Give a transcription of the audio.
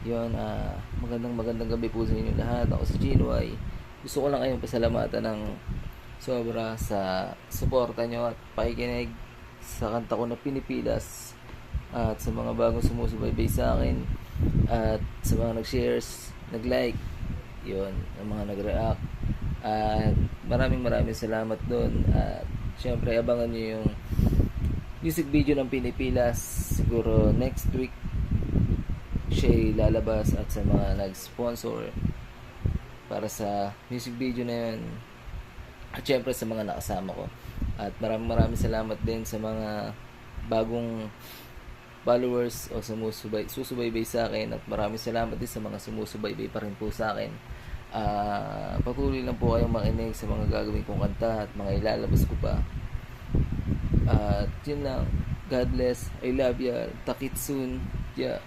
Yun, magandang gabi po sa inyo lahat. Ako si Ginoy. Gusto ko lang kayong pasalamatan ng sobra sa suporta nyo at pakikinig sa kanta ko na Pinipilas, at sa mga bagong sumusubaybay sa akin, at sa mga nag-shares, nag-like, yun, ang mga nag-react, at maraming salamat doon. At syempre abangan nyo yung music video ng Pinipilas. Siguro next week siya lalabas, at sa mga nag-sponsor para sa music video na yun, at syempre sa mga nakasama ko. At maraming salamat din sa mga bagong followers o susubaybay sa akin, at maraming salamat din sa mga sumusubaybay pa rin po sa akin. Patuloy lang po kayong makinig sa mga gagawin kong kanta at mga ilalabas ko pa. At yun lang. God bless. I love ya. Takit soon. Yeah.